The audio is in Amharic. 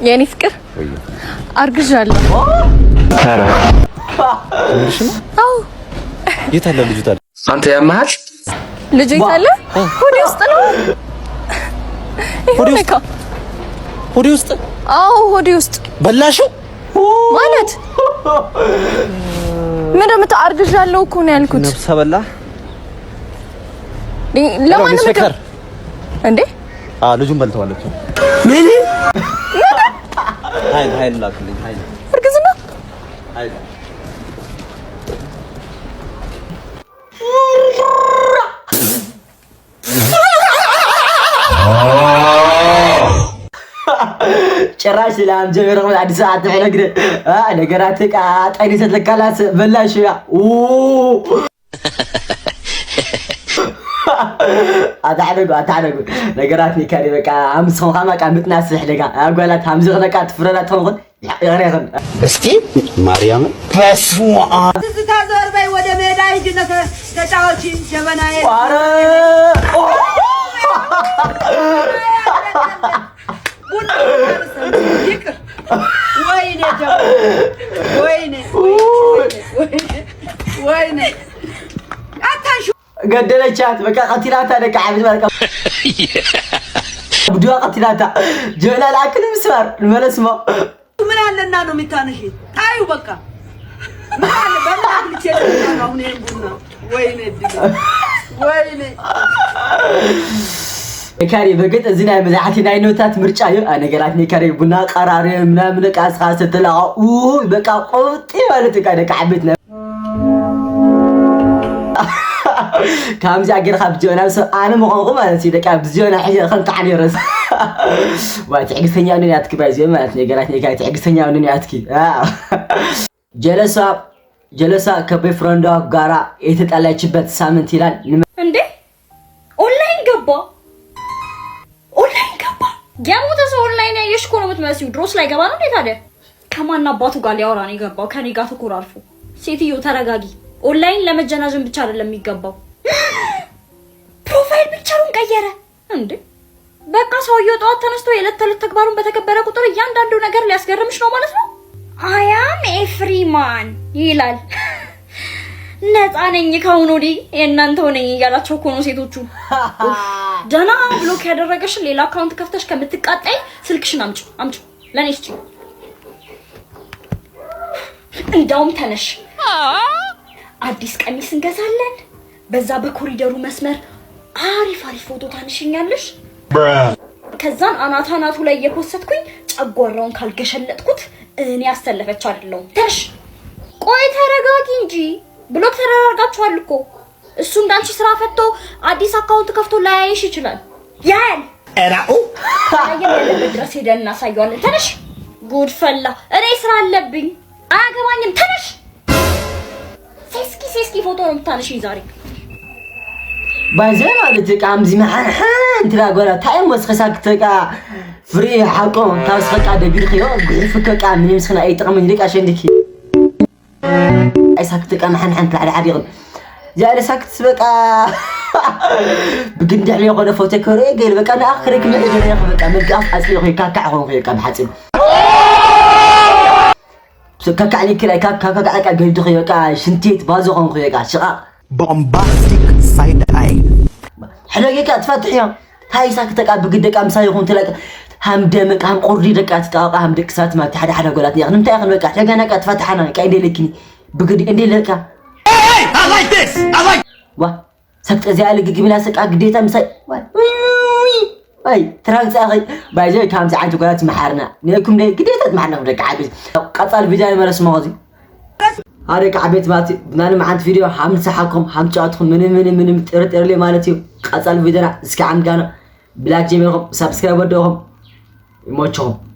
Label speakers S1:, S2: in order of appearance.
S1: የኔ ፍቅር አርግዣለሁ።
S2: ታራ
S1: አው
S2: የታለ ልጁ ታዲያ?
S3: አንተ ያማህ
S1: ልጁ የታለ? ሆዴ ውስጥ ነው።
S2: ሆዴ ውስጥ?
S1: አው ሆዴ ውስጥ
S2: በላሽው
S1: ማለት ምን እንደምታ አርግዣለሁ እኮ ነው ያልኩት።
S2: ነፍሰ በላ
S1: ለማን ነው እንዴ?
S2: ልጁን በልተዋለች።
S3: ምን
S2: ኃይል ላክልኝ። ኃይል
S1: እርግዝና
S2: ኃይል
S4: ጭራሽ ለአንጀ የረው አዲስ ሰዓት ተፈለግደ ነገራትህ ቃጠኒ ተተካላት በላሽ ያ አታደርጉ ነገራትህ ካሪ በቃ አምስው ሀማቃ ምጥናስህ ለጋ አጓላት አምዝህ ለቃ ትፍረዳ ተንኩን ያረን
S2: እስኪ ማርያም
S5: ተስዋ ተዘር በይ ወደ ሜዳ ሂጂና ተጫዋች ጀበናዬ
S4: አረ
S5: ወይኔ አታሹ
S4: ገደለቻት በቃ ቀቲላታ ደቃ አብዝ በቃ ብዱዋ ቀቲላታ ጀላል አክል ምስባር መለስማ
S5: ምን አለና ነው የሚታነሽ ታዩ በቃ ምን አለ በማት ልትሄድ ነው አሁን ቡና ወይኔ
S4: ካሪ በግጥ እዚና መዛዓቲና አይኖታት ምርጫ ነገራት ነካሪ ቡና ቀራሪ ምናምን ቃስኻ ስትላው በቃ ቆጥ ማለት ደቃ አብት ነው ካምዚ አገርካ ብጆና ሰው አነ መቆንቁ ማለት ደቃ ብጆና ሕጂ ከም ታዕኒ ረስ ዋትዕግስተኛ ነው ያትክ ባይዘ ማለት ነገራት ነካሪ ትዕግስተኛ ነው ያትክ ጀለሳ ከቦይፍሬንዷ ጋራ የተጣላችበት ሳምንት ይላል
S1: እንዴ ኦንላይን ገባ ያሙተ ሰው ኦንላይን ያየሽ እኮ ነው የምትመስዩ። ድሮስ ላይ ገባ ነው እንዴ ታዲያ? ከማን አባቱ ጋር ሊያወራ ነው የገባው? ከኔ ጋር ተኮራርፎ። ሴትዮ ተረጋጊ። ኦንላይን ለመጀናጀን ብቻ አይደለም የሚገባው። ፕሮፋይል ፒክቸሩን ቀየረ እንዴ? በቃ ሰውየው ጠዋት ተነስቶ የዕለት ተዕለት ተግባሩን በተከበረ ቁጥር እያንዳንዱ ነገር ሊያስገርምሽ ነው ማለት ነው። አያም ኤፍሪማን ይላል። ነፃ ነኝ ካሁን ወዲህ የእናንተው ነኝ እያላቸው እኮ ነው ሴቶቹ። ደና ብሎክ ያደረገሽን ሌላ አካውንት ከፍተሽ ከምትቃጠይ ስልክሽን አምጪ ለኔ እስቲ። እንዳውም ተነሽ አዲስ ቀሚስ እንገዛለን። በዛ በኮሪደሩ መስመር አሪፍ ፎቶ ታንሽኛለሽ። ከዛን አናቱ ላይ እየፖሰትኩኝ ጨጓራውን ካልገሸለጥኩት እኔ አስተለፈች አይደለም። ተነሽ ቆይ ተረጋጊ እንጂ ብሎክ ተደራርጋችኋል እኮ። እሱ እንዳንቺ ስራ ፈቶ አዲስ አካውንት ከፍቶ ላያይሽ ይችላል። ያን
S2: እራኡ
S1: ያለበት ድረስ ሄደን እናሳየዋለን። ተነሽ ጉድ ፈላ። እኔ ስራ አለብኝ አያገባኝም። ተነሽ ሴስኪ ፎቶ ነው የምታነሺኝ ዛሬ
S4: ባይዘ ማለት ቃምዚ ማሓን ትራጎላ ታይም ወስኸሳክተቃ ፍሪ ሓቆ ታስፈቃ ደቢልኺዮ ግፍከቃ ምን ምስክና አይጥቅም ይልቃ ሸንዲኪ አይሳክተቃ ማሓን ተዓዲ ይቕል ዛሬ ሳክት በቃ بجندع لي غدا فوتك رجل بقى انا اخرك من اجل بقى ملقاف اصلي خويا كاكا هون خويا كان حاصل كاكا عليك كلا كاكا قلت خويا كا شنتيت بازو هون خويا كا شقا
S2: بومباستيك سايد اي
S4: حلاقي كا تفتح يا هاي ساكتك بجدك امساي هون تلاقي هم دمك هم قري دك اتقاقا هم دك سات ما تحد حدا قولاتني اخنم تاخن بقى حلاقي انا كتفتح انا كايدي لكني بجد اندي لك
S2: I like this I like
S4: وا سكت زي لك جبنا سكا قديتا مساي اي تراك اخي باجي كام ساعه قولات محارنا نيكم لي قديتا معنا ودك عبيد قطال فيديو مرس مغزي هذاك عبيد ماتي بنان ما عند فيديو حامل صحكم حام تعطكم من ترتر لي مالتي قطال فيديو اسكا عند كان بلاك جيميكم سبسكرايب ودوهم يموتهم